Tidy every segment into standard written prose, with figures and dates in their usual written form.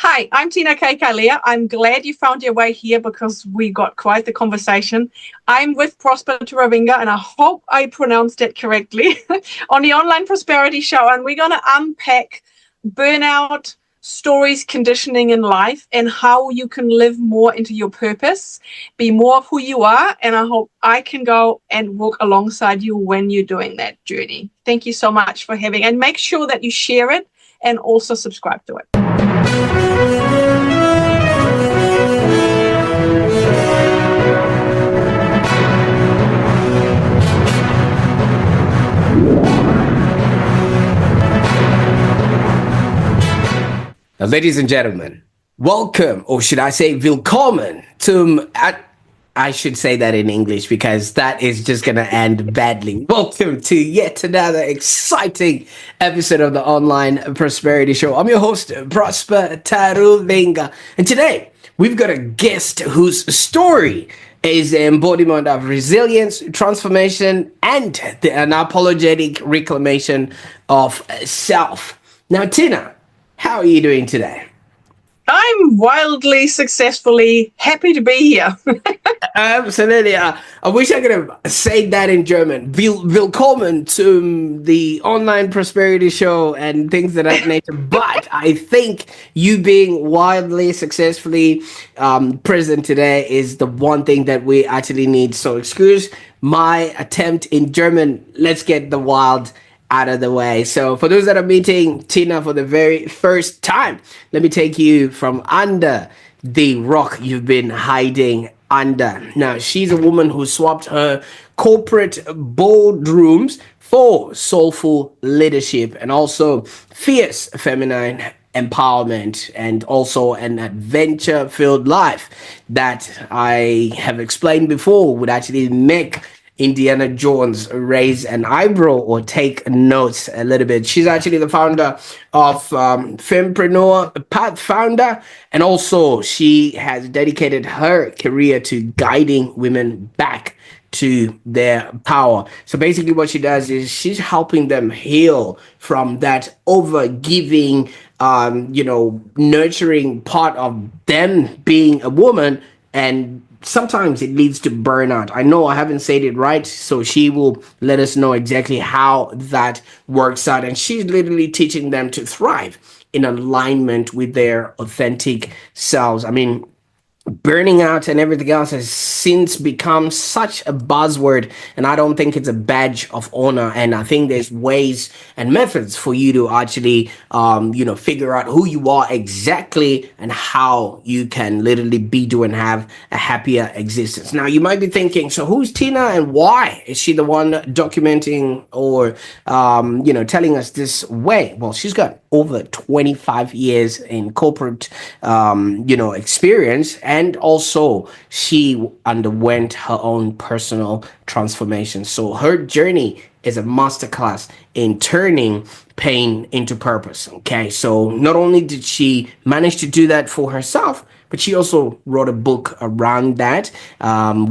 Hi, I'm Tina Kapp-Kailea. I'm glad you found your way here because we got quite the conversation. I'm with Prosper Taruvinga, and I hope I pronounced it correctly, on the Online Prosperity Show. And we're going to unpack burnout, stories, conditioning in life, and how you can live more into your purpose, be more of who you are. And I hope I can go and walk alongside you when you're doing that journey. Thank you so much for having, and make sure that you share it and also subscribe to it. Now, ladies and gentlemen, welcome, or should I say willkommen zum, I should say that in English because that is just going to end badly. Welcome to yet another exciting episode of the Online Prosperity Show. I'm your host, Prosper Taruvinga. And today, we've got a guest whose story is the embodiment of resilience, transformation, and the unapologetic reclamation of self. Now, Tina, how are you doing today? I'm wildly, successfully happy to be here. Absolutely. I wish I could have said that in German. Willkommen to the Online Prosperity Show and things of that nature. But I think you being wildly, successfully present today is the one thing that we actually need. So excuse my attempt in German. Let's get the wild out of the way. So for those that are meeting Tina for the very first time, let me take you from under the rock you've been hiding under. Now, she's a woman who swapped her corporate boardrooms for soulful leadership and also fierce feminine empowerment, and also an adventure-filled life that I have explained before would actually make Indiana Jones raise an eyebrow or take notes a little bit. She's actually the founder of Femmepreneur Pathfinder, and also she has dedicated her career to guiding women back to their power. So basically what she does is she's helping them heal from that over giving, nurturing part of them being a woman, and sometimes it leads to burnout. I know I haven't said it right, so she will let us know exactly how that works out. And she's literally teaching them to thrive in alignment with their authentic selves. I mean, burning out and everything else has since become such a buzzword, and I don't think it's a badge of honor. And I think there's ways and methods for you to actually figure out who you are exactly and how you can literally be, do, and have a happier existence. Now, you might be thinking, so who's Tina and why is she the one documenting or telling us this way? Well, she's got over 25 years in corporate experience, and also she underwent her own personal transformation. So her journey is a masterclass in turning pain into purpose. Okay, so not only did she manage to do that for herself, but she also wrote a book around that,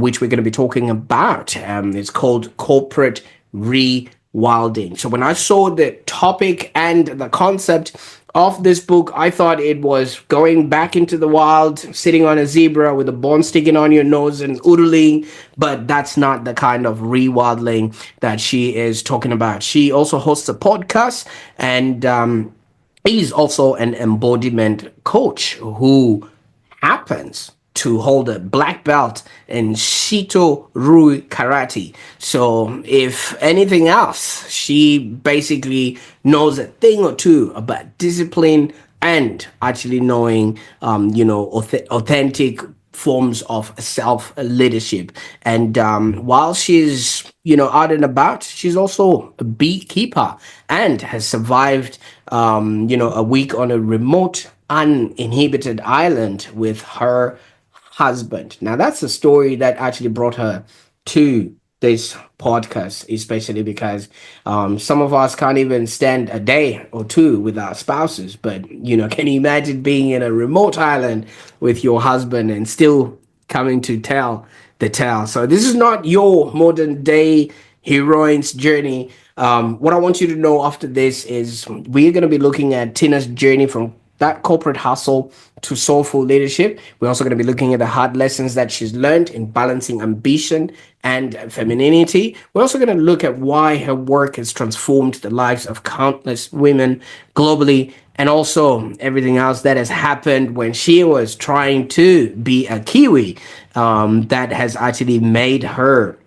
which we're going to be talking about. It's called Corporate Rewilding. So when I saw the topic and the concept of this book, I thought it was going back into the wild, sitting on a zebra with a bone sticking on your nose and oodling, but that's not the kind of rewilding that she is talking about. She also hosts a podcast, and he's also an embodiment coach who happens to hold a black belt in Shito Rui Karate. So if anything else, she basically knows a thing or two about discipline and actually knowing, authentic forms of self-leadership. And while she's, out and about, she's also a beekeeper and has survived, a week on a remote, uninhabited island with her husband. Now, that's the story that actually brought her to this podcast, especially because some of us can't even stand a day or two with our spouses. But, can you imagine being in a remote island with your husband and still coming to tell the tale? So this is not your modern day heroine's journey. What I want you to know after this is we're going to be looking at Tina's journey from that corporate hustle to soulful leadership. We're also going to be looking at the hard lessons that she's learned in balancing ambition and femininity. We're also going to look at why her work has transformed the lives of countless women globally, and also everything else that has happened when she was trying to be a Kiwi, that has actually made her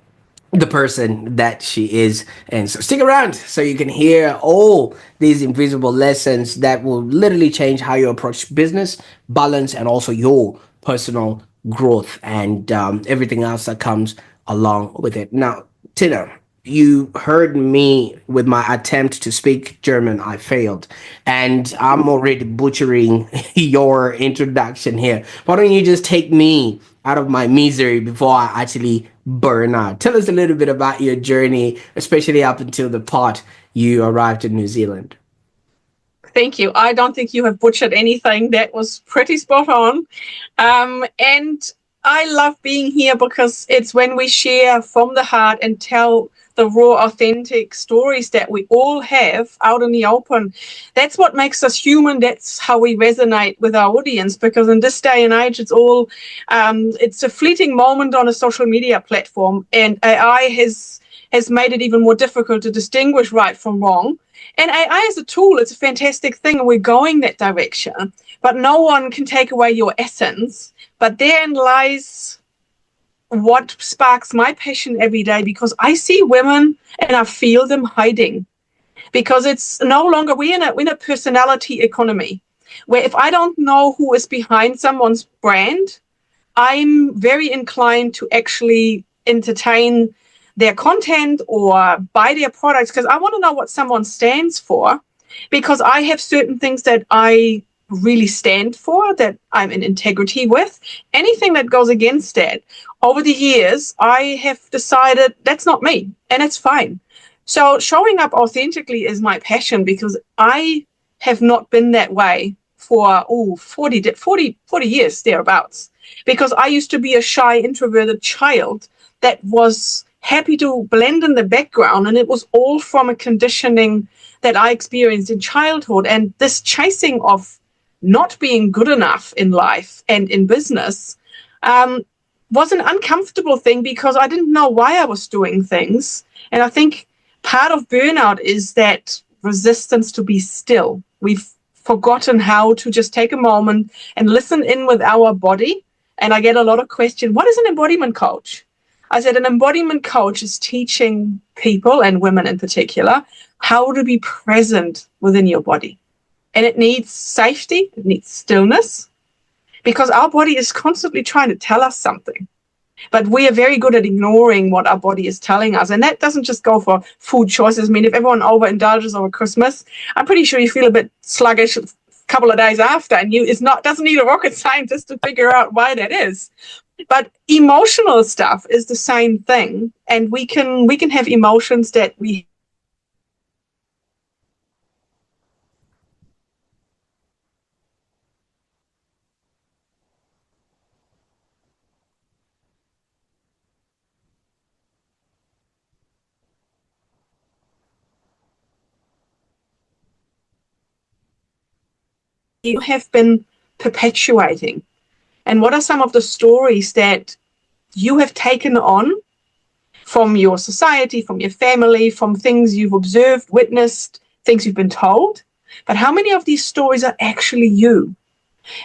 the person that she is. And so stick around so you can hear all these invisible lessons that will literally change how you approach business, balance, and also your personal growth, and everything else that comes along with it. Now, Tina, you heard me with my attempt to speak German. I failed. And I'm already butchering your introduction here. Why don't you just take me out of my misery before I actually burn out? Tell us a little bit about your journey, especially up until the part you arrived in New Zealand. Thank you. I don't think you have butchered anything. That was pretty spot on. And I love being here because it's when we share from the heart and tell the raw, authentic stories that we all have out in the open. That's what makes us human. That's how we resonate with our audience, because in this day and age, it's a fleeting moment on a social media platform, and AI has made it even more difficult to distinguish right from wrong. And AI as a tool, it's a fantastic thing, and we're going that direction. But no one can take away your essence. But therein lies what sparks my passion every day, because I see women and I feel them hiding. Because it's no longer, we're in a personality economy, where if I don't know who is behind someone's brand, I'm very inclined to actually entertain their content or buy their products, because I want to know what someone stands for, because I have certain things that I really stand for, that I'm in integrity with. Anything that goes against that, over the years, I have decided that's not me, and it's fine. So showing up authentically is my passion, because I have not been that way for 40 years, thereabouts. Because I used to be a shy, introverted child that was happy to blend in the background, and it was all from a conditioning that I experienced in childhood. And this chasing of not being good enough in life and in business was an uncomfortable thing, because I didn't know why I was doing things. And I think part of burnout is that resistance to be still. We've forgotten how to just take a moment and listen in with our body. And I get a lot of questions, what is an embodiment coach? I said, an embodiment coach is teaching people, and women in particular, how to be present within your body. And it needs safety, it needs stillness, because our body is constantly trying to tell us something. But we are very good at ignoring what our body is telling us. And that doesn't just go for food choices. I mean, if everyone overindulges over Christmas, I'm pretty sure you feel a bit sluggish a couple of days after, and doesn't need a rocket scientist to figure out why that is. But emotional stuff is the same thing, and we can have emotions that we have been perpetuating. And what are some of the stories that you have taken on from your society, from your family, from things you've observed, witnessed, things you've been told? But how many of these stories are actually you?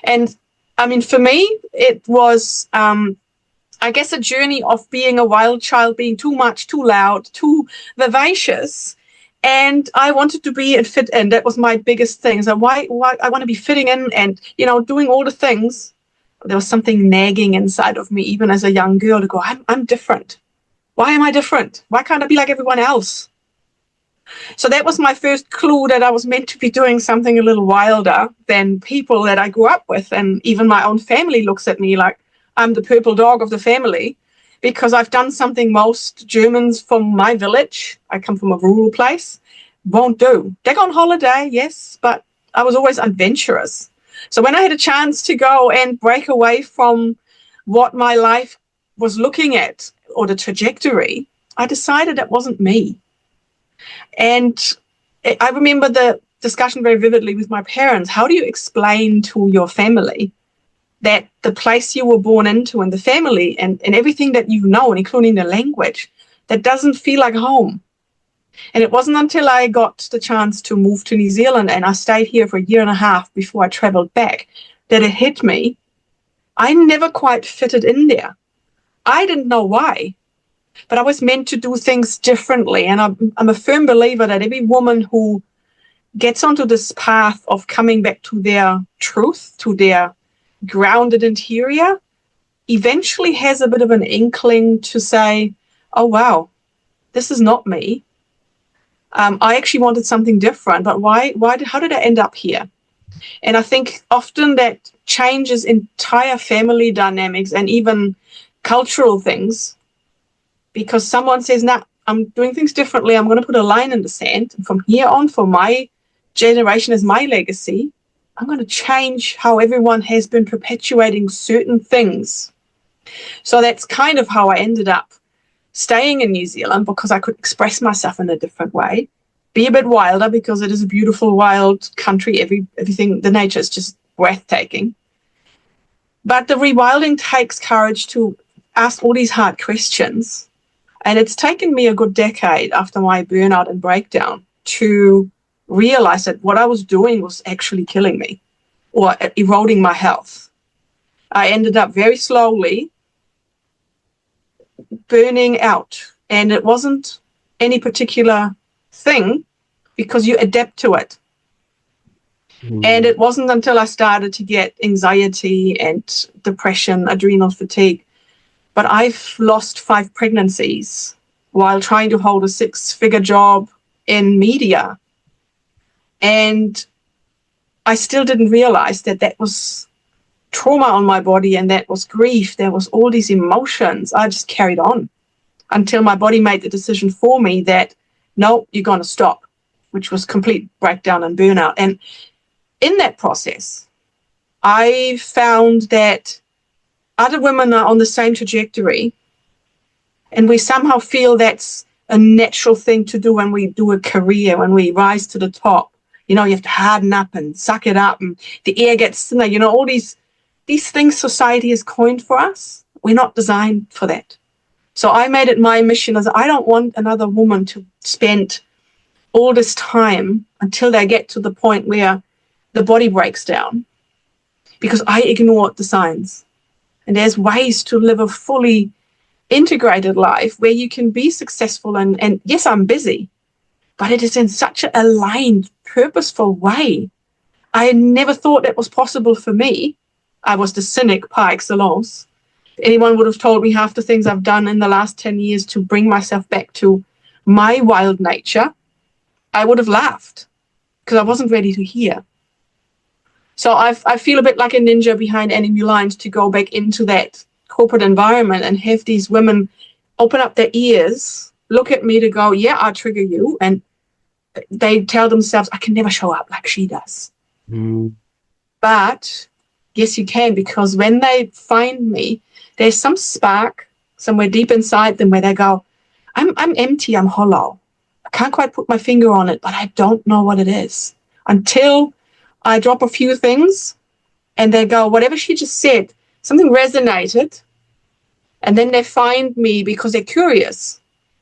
And I mean, for me, it was, I guess, a journey of being a wild child, being too much, too loud, too vivacious. And I wanted to be and fit in. That was my biggest thing. So why I want to be fitting in and, doing all the things. There was something nagging inside of me, even as a young girl, to go, I'm different. Why am I different? Why can't I be like everyone else? So that was my first clue that I was meant to be doing something a little wilder than people that I grew up with. And even my own family looks at me like I'm the purple dog of the family, because I've done something most Germans from my village, I come from a rural place, won't do. They go on holiday, yes, but I was always adventurous. So when I had a chance to go and break away from what my life was looking at, or the trajectory, I decided it wasn't me. And I remember the discussion very vividly with my parents. How do you explain to your family that the place you were born into and the family and everything that you've known, including the language, that doesn't feel like home? And it wasn't until I got the chance to move to New Zealand and I stayed here for a year and a half before I traveled back that it hit me. I never quite fitted in there. I didn't know why, but I was meant to do things differently. And I'm a firm believer that every woman who gets onto this path of coming back to their truth, to their grounded interior, eventually has a bit of an inkling to say, oh, wow, this is not me. I actually wanted something different, but how did I end up here? And I think often that changes entire family dynamics and even cultural things, because someone says, nah, I'm doing things differently. I'm going to put a line in the sand. And from here on, for my generation as my legacy, I'm going to change how everyone has been perpetuating certain things. So that's kind of how I ended up staying in New Zealand, because I could express myself in a different way, be a bit wilder, because it is a beautiful, wild country. Everything, the nature is just breathtaking. But the rewilding takes courage to ask all these hard questions. And it's taken me a good decade after my burnout and breakdown to realize that what I was doing was actually killing me or eroding my health. I ended up very slowly burning out, and it wasn't any particular thing because you adapt to it. And it wasn't until I started to get anxiety and depression, adrenal fatigue. But I've lost 5 pregnancies while trying to hold a 6-figure job in media. And I still didn't realize that that was trauma on my body, and that was grief. There was all these emotions. I just carried on until my body made the decision for me that, no, you're going to stop, which was complete breakdown and burnout. And in that process, I found that other women are on the same trajectory, and we somehow feel that's a natural thing to do when we do a career, when we rise to the top. You know, you have to harden up and suck it up, and the air gets thinner. You know, all these things society has coined for us. We're not designed for that. So I made it my mission as I don't want another woman to spend all this time until they get to the point where the body breaks down, because I ignored the signs. And there's ways to live a fully integrated life where you can be successful. And yes, I'm busy, but it is in such an aligned, purposeful way. I never thought that was possible for me. I was the cynic par excellence. If anyone would have told me half the things I've done in the last 10 years to bring myself back to my wild nature, I would have laughed, because I wasn't ready to hear. So I feel a bit like a ninja behind enemy lines to go back into that corporate environment and have these women open up their ears, look at me to go, yeah, I trigger you. And they tell themselves, I can never show up like she does. But yes, you can, because when they find me, there's some spark somewhere deep inside them where they go, I'm empty, I'm hollow. I can't quite put my finger on it, but I don't know what it is. Until I drop a few things and they go, whatever she just said, something resonated. And then they find me because they're curious.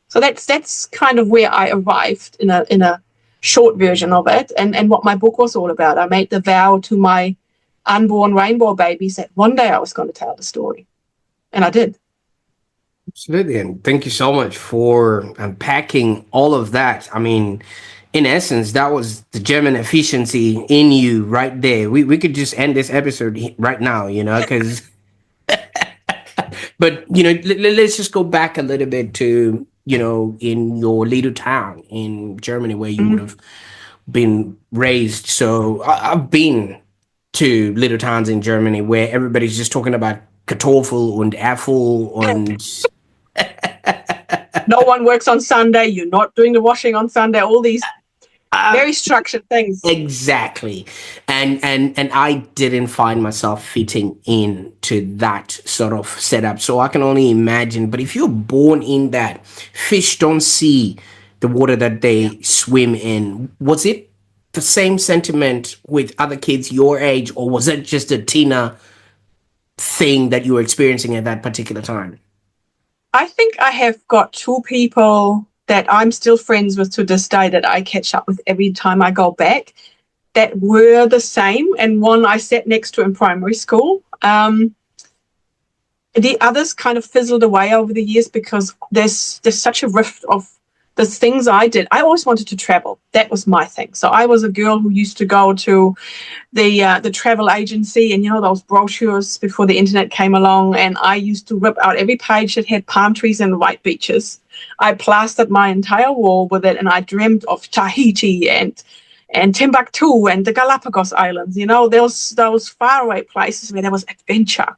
So that's kind of where I arrived in a short version of it, and what my book was all about. I made the vow to my unborn rainbow babies that one day I was going to tell the story. And I did. Absolutely. And thank you so much for unpacking all of that. I mean, in essence, that was the German efficiency in you right there. We could just end this episode right now, you know, because, but, you know, let's just go back a little bit to, you know, in your little town in Germany where you would have been raised. So I've been to little towns in Germany where everybody's just talking about Kartoffel and Apfel and no one works on Sunday. You're not doing the washing on Sunday. All these very structured things. Exactly. And I didn't find myself fitting into that sort of setup. So I can only imagine. But if you're born in that, fish don't see the water that they swim in. Was it the same sentiment with other kids your age, or was it just a Tina thing that you were experiencing at that particular time? I think I have got two people that I'm still friends with to this day that I catch up with every time I go back that were the same, and one I sat next to in primary school. The others kind of fizzled away over the years because there's such a rift of the things I did. I always wanted to travel. That was my thing. So I was a girl who used to go to the travel agency, and those brochures before the internet came along, and I used to rip out every page that had palm trees and white beaches. I plastered my entire wall with it, and I dreamed of Tahiti and Timbuktu and the Galapagos Islands, those faraway places where there was adventure.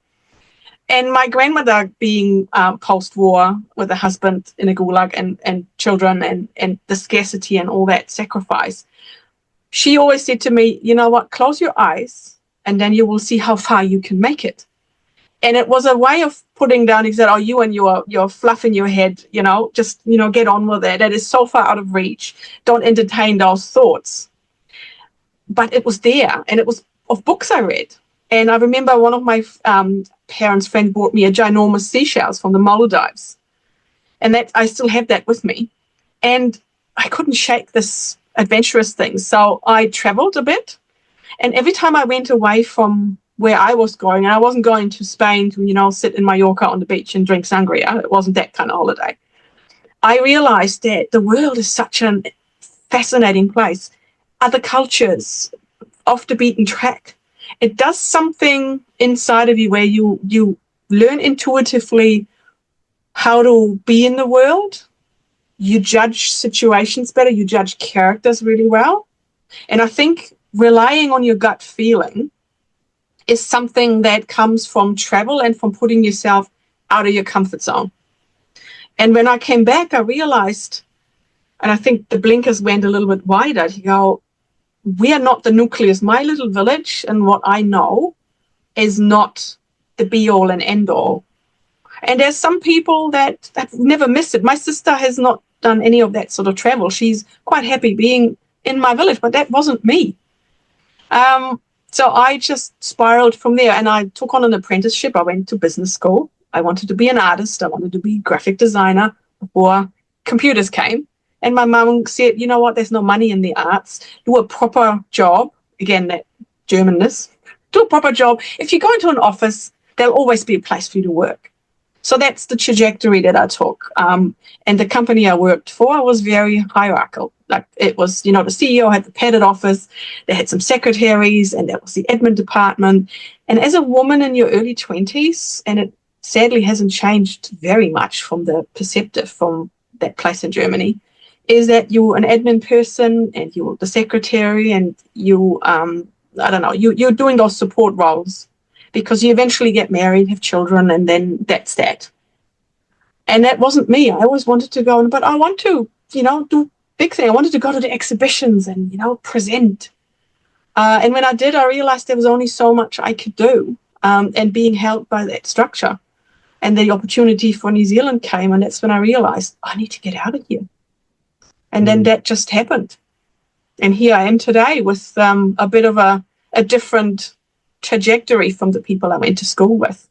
And my grandmother, being post-war with a husband in a gulag and children and the scarcity and all that sacrifice, she always said to me, you know what, close your eyes and then you will see how far you can make it. And it was a way of putting down, he said, oh, you and your fluff in your head, just, get on with it. That is so far out of reach. Don't entertain those thoughts. But it was there, and it was of books I read. And I remember one of my parents' friends bought me a ginormous seashells from the Maldives. And that I still have that with me. And I couldn't shake this adventurous thing. So I traveled a bit. And every time I went away from where I was going, and I wasn't going to Spain to, sit in Mallorca on the beach and drink sangria. It wasn't that kind of holiday. I realized that the world is such a fascinating place. Other cultures, off the beaten track. It does something inside of you where you learn intuitively how to be in the world. You judge situations better. You judge characters really well. And I think relying on your gut feeling is something that comes from travel and from putting yourself out of your comfort zone. And when I came back, I realized, and I think the blinkers went a little bit wider, to go, we are not the nucleus. My little village and what I know is not the be-all and end-all. And there's some people that never miss it. My sister has not done any of that sort of travel. She's quite happy being in my village, but that wasn't me. So I just spiraled from there, and I took on an apprenticeship. I went to business school. I wanted to be an artist. I wanted to be a graphic designer before computers came. And my mum said, you know what, there's no money in the arts. Do a proper job. Again, that Germanness. Do a proper job. If you go into an office, there'll always be a place for you to work. So that's the trajectory that I took. And the company I worked for was very hierarchical. Like it was, the CEO had the padded office. They had some secretaries, and that was the admin department. And as a woman in your early 20s, and it sadly hasn't changed very much from the perceptive from that place in Germany, is that you're an admin person and you're the secretary and you're doing those support roles because you eventually get married, have children, and then that's that. And that wasn't me. I always wanted to go, but I want to, do big thing. I wanted to go to the exhibitions and, present. And when I did, I realized there was only so much I could do and being held by that structure. And the opportunity for New Zealand came, and that's when I realized I need to get out of here. And then that just happened. And here I am today with a bit of a different trajectory from the people I went to school with.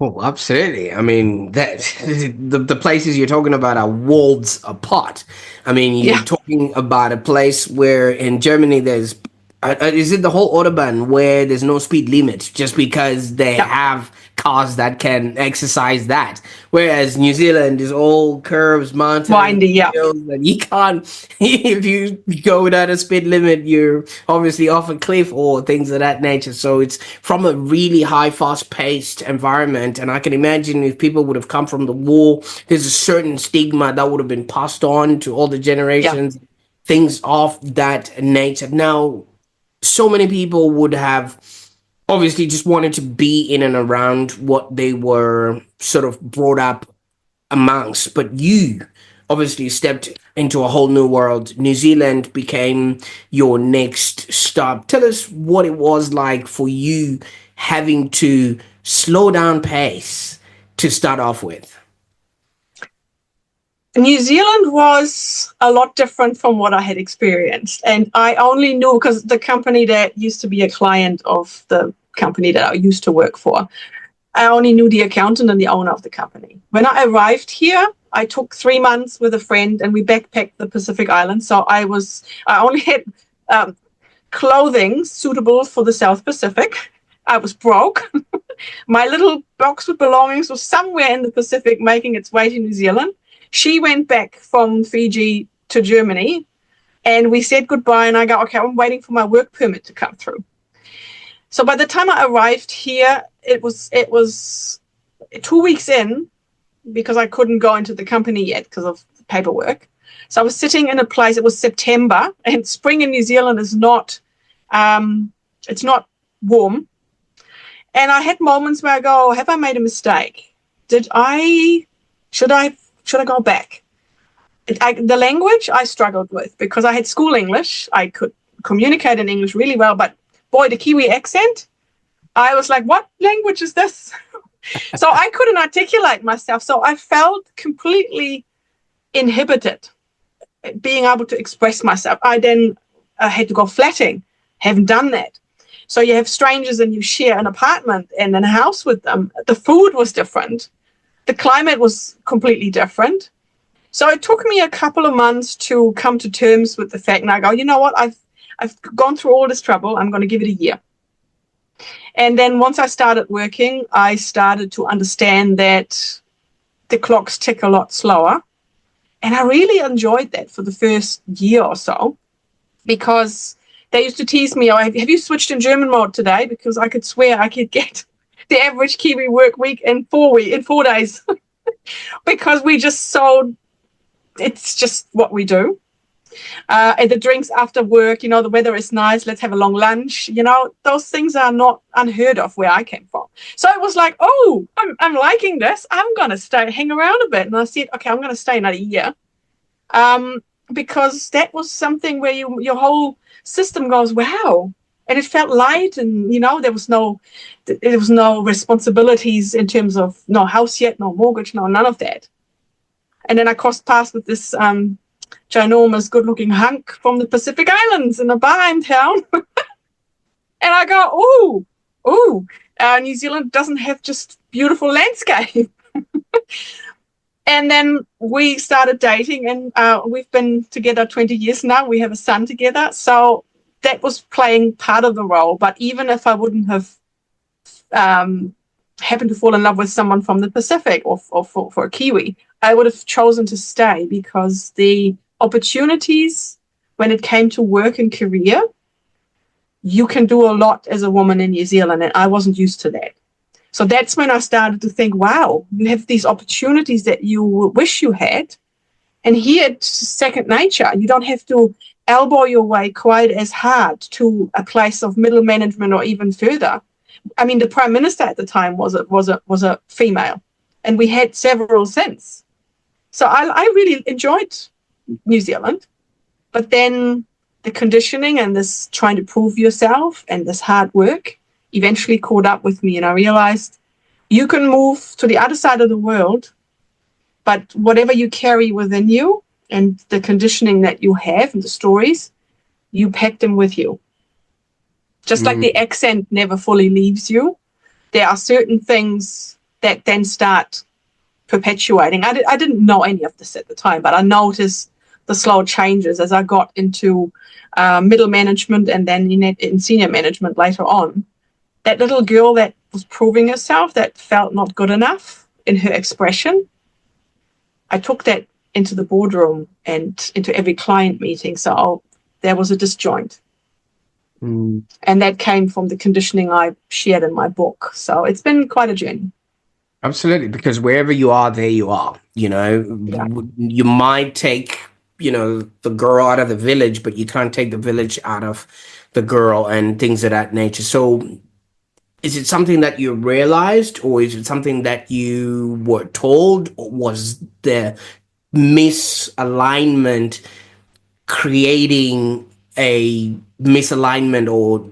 Oh, absolutely. I mean, that the places you're talking about are worlds apart. I mean, you're talking about a place where in Germany there's, is it the whole Autobahn where there's no speed limit just because they have cars that can exercise that? Whereas New Zealand is all curves, mountains, windy, hills, and you can't, if you go without a speed limit, you're obviously off a cliff or things of that nature. So it's from a really high, fast-paced environment. And I can imagine if people would have come from the war, there's a certain stigma that would have been passed on to all the generations, things of that nature. Now, so many people would have obviously just wanted to be in and around what they were sort of brought up amongst, but you obviously stepped into a whole new world. New Zealand became your next stop. Tell us what it was like for you having to slow down pace to start off with. New Zealand was a lot different from what I had experienced. And I only knew because the company that used to be a client of the company that I used to work for, I only knew the accountant and the owner of the company. When I arrived here, I took 3 months with a friend and we backpacked the Pacific Islands. So I only had clothing suitable for the South Pacific. I was broke. My little box with belongings was somewhere in the Pacific making its way to New Zealand. She went back from Fiji to Germany and we said goodbye. And I go, okay, I'm waiting for my work permit to come through. So by the time I arrived here, it was 2 weeks in because I couldn't go into the company yet because of paperwork. So I was sitting in a place, it was September, and spring in New Zealand is it's not warm. And I had moments where I go, have I made a mistake? Should I go back? The language I struggled with because I had school English. I could communicate in English really well, but boy, the Kiwi accent, I was like, what language is this? So I couldn't articulate myself. So I felt completely inhibited being able to express myself. I then had to go flatting. Haven't done that. So you have strangers and you share an apartment and a house with them. The food was different. The climate was completely different. So it took me a couple of months to come to terms with the fact. And I go, you know what? I've gone through all this trouble. I'm going to give it a year. And then once I started working, I started to understand that the clocks tick a lot slower. And I really enjoyed that for the first year or so because they used to tease me, oh, have you switched in German mode today? Because I could swear I could get the average Kiwi work week in 4 days because it's just what we do. And the drinks after work, the weather is nice. Let's have a long lunch. Those things are not unheard of where I came from. So it was like, oh, I'm liking this. I'm going to hang around a bit. And I said, okay, I'm going to stay another year. Because that was something where your whole system goes, wow. And it felt light and, there was no responsibilities in terms of no house yet, no mortgage, no, none of that. And then I crossed paths with this ginormous, good-looking hunk from the Pacific Islands in a bar in town. And I go, New Zealand doesn't have just beautiful landscape. And then we started dating, and we've been together 20 years now. We have a son together. So that was playing part of the role. But even if I wouldn't have happened to fall in love with someone from the Pacific or for a Kiwi, I would have chosen to stay because the opportunities when it came to work and career, you can do a lot as a woman in New Zealand, and I wasn't used to that. So that's when I started to think, wow, you have these opportunities that you wish you had, and here it's second nature. You don't have to elbow your way quite as hard to a place of middle management or even further. I mean, the Prime Minister at the time was a female, and we had several since. So I really enjoyed New Zealand, but then the conditioning and this trying to prove yourself and this hard work eventually caught up with me, and I realized you can move to the other side of the world, but whatever you carry within you and the conditioning that you have and the stories, you pack them with you. Just like the accent never fully leaves you, there are certain things that then start perpetuating. I didn't know any of this at the time, but I noticed the slow changes as I got into middle management and then in senior management later on. That little girl that was proving herself, that felt not good enough in her expression, I took that into the boardroom and into every client meeting. So there was a disjoint. And that came from the conditioning I shared in my book. So it's been quite a journey. Absolutely, because wherever you are, there you are. Yeah. You might take, the girl out of the village, but you can't take the village out of the girl and things of that nature. So is it something that you realized, or is it something that you were told, or was the misalignment creating a misalignment or,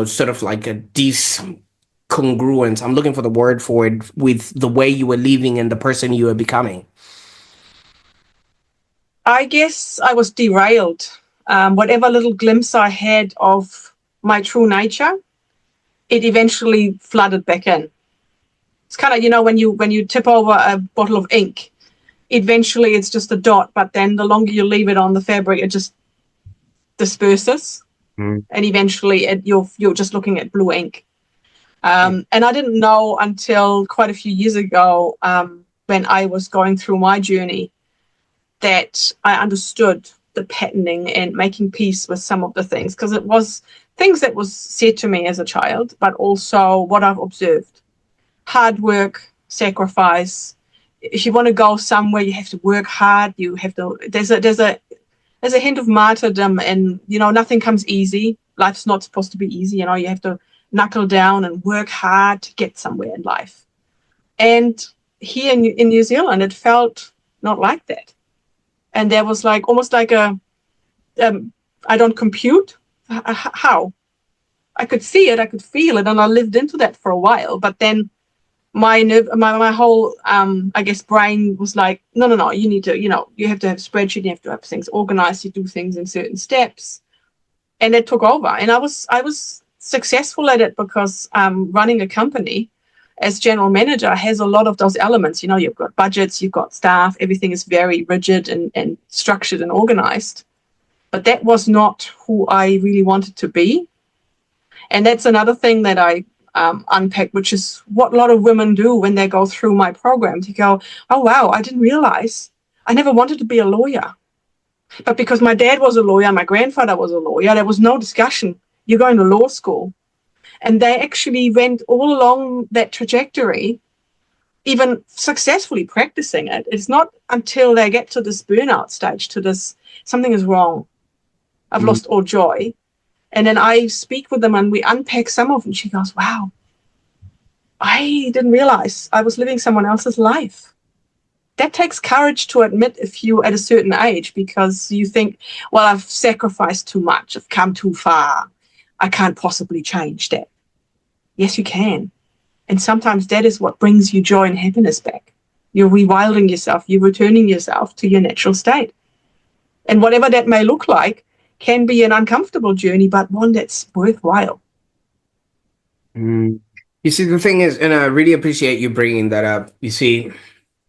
sort of like a discongruence? I'm looking for the word for it, with the way you were living and the person you were becoming. I guess I was derailed. Whatever little glimpse I had of my true nature, it eventually flooded back in. It's kind of, when you tip over a bottle of ink, eventually it's just a dot, but then the longer you leave it on the fabric, it just disperses, and eventually you're just looking at blue ink. And I didn't know until quite a few years ago, when I was going through my journey, that I understood the patterning and making peace with some of the things, because it was things that was said to me as a child, but also what I've observed. Hard work, sacrifice. If you want to go somewhere, you have to work hard. You have to. There's a hint of martyrdom, and nothing comes easy. Life's not supposed to be easy. You have to knuckle down and work hard to get somewhere in life. And here in New Zealand, it felt not like that. And there was almost like a I don't compute. How? I could see it, I could feel it, and I lived into that for a while. But then my whole I guess brain was like, no, you need to, you have to have a spreadsheet, you have to have things organized, you do things in certain steps, and it took over. And I was successful at it because running a company as general manager has a lot of those elements. You've got budgets, you've got staff, everything is very rigid and structured and organized. But that was not who I really wanted to be. And that's another thing that I unpack, which is what a lot of women do when they go through my program. To go, oh, wow, I didn't realize. I never wanted to be a lawyer. But because my dad was a lawyer, my grandfather was a lawyer, there was no discussion. You're going to law school. And they actually went all along that trajectory, even successfully practicing it. It's not until they get to this burnout stage, to this, something is wrong. I've lost all joy. And then I speak with them and we unpack some of them. She goes, wow, I didn't realize I was living someone else's life. That takes courage to admit if you're at a certain age, because you think, well, I've sacrificed too much. I've come too far. I can't possibly change that. Yes, you can. And sometimes that is what brings you joy and happiness back. You're rewilding yourself. You're returning yourself to your natural state. And whatever that may look like can be an uncomfortable journey, but one that's worthwhile. You see, the thing is, and I really appreciate you bringing that up. You see,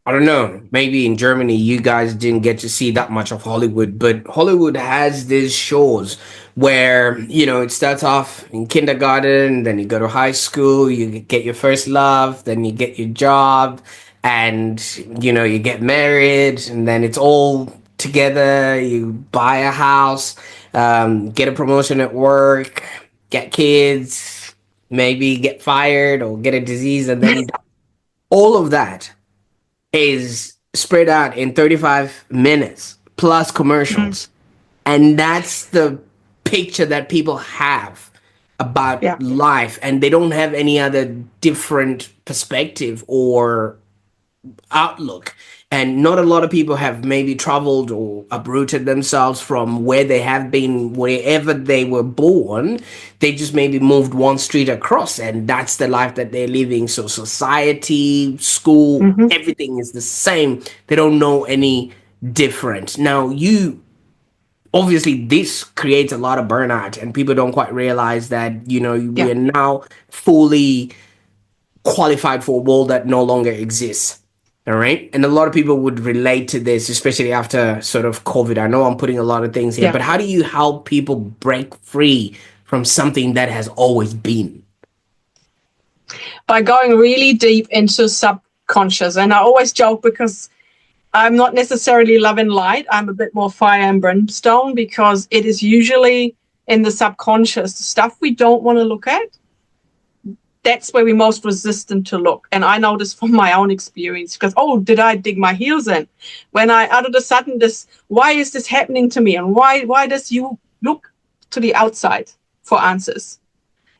I don't know, maybe in Germany you guys didn't get to see that much of Hollywood, but Hollywood has these shows where, it starts off in kindergarten, then you go to high school, you get your first love, then you get your job, and, you get married, and then it's all together. You buy a house, get a promotion at work, get kids, maybe get fired or get a disease, and then you die. All of that is spread out in 35 minutes plus commercials. And that's the picture that people have about life, and they don't have any other different perspective or outlook. And not a lot of people have maybe traveled or uprooted themselves from where they have been, wherever they were born. They just maybe moved one street across, and that's the life that they're living. So society, school, everything is the same. They don't know any different. Now, obviously this creates a lot of burnout, and people don't quite realize that, we're now fully qualified for a world that no longer exists. All right. And a lot of people would relate to this, especially after sort of COVID. I know I'm putting a lot of things here, but how do you help people break free from something that has always been? By going really deep into subconscious. And I always joke, because I'm not necessarily love and light. I'm a bit more fire and brimstone, because it is usually in the subconscious, the stuff we don't want to look at. That's where we're most resistant to look. And I know this from my own experience, because, did I dig my heels in? When I, out of the sudden, why is this happening to me? And why does you look to the outside for answers?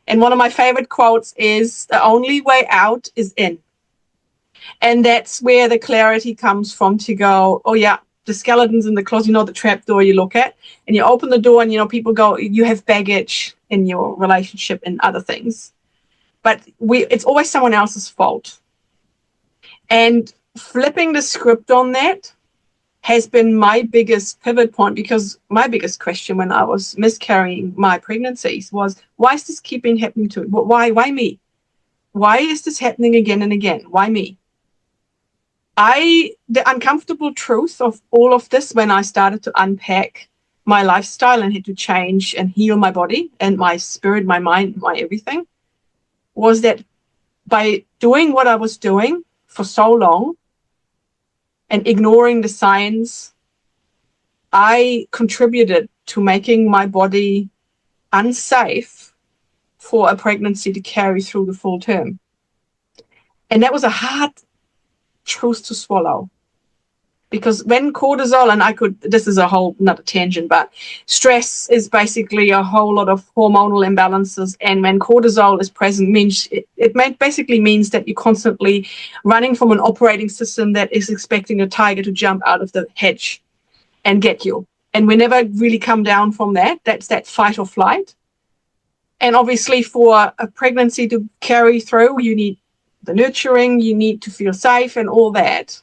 And one of my favorite quotes is, the only way out is in. And that's where the clarity comes from, to go, the skeletons in the closet, the trap door you look at, and you open the door and, people go, you have baggage in your relationship and other things. But it's always someone else's fault. And flipping the script on that has been my biggest pivot point, because my biggest question when I was miscarrying my pregnancies was, why is this keeping happening to me? Why me? Why is this happening again and again? Why me? The uncomfortable truth of all of this, when I started to unpack my lifestyle and had to change and heal my body and my spirit, my mind, my everything, was that by doing what I was doing for so long and ignoring the signs, I contributed to making my body unsafe for a pregnancy to carry through the full term. And that was a hard truth to swallow. Because when cortisol, and this is a whole, not a tangent, but stress is basically a whole lot of hormonal imbalances. And when cortisol is present, basically means that you're constantly running from an operating system that is expecting a tiger to jump out of the hedge and get you. And we never really come down from that. That's that fight or flight. And obviously for a pregnancy to carry through, you need the nurturing, you need to feel safe and all that.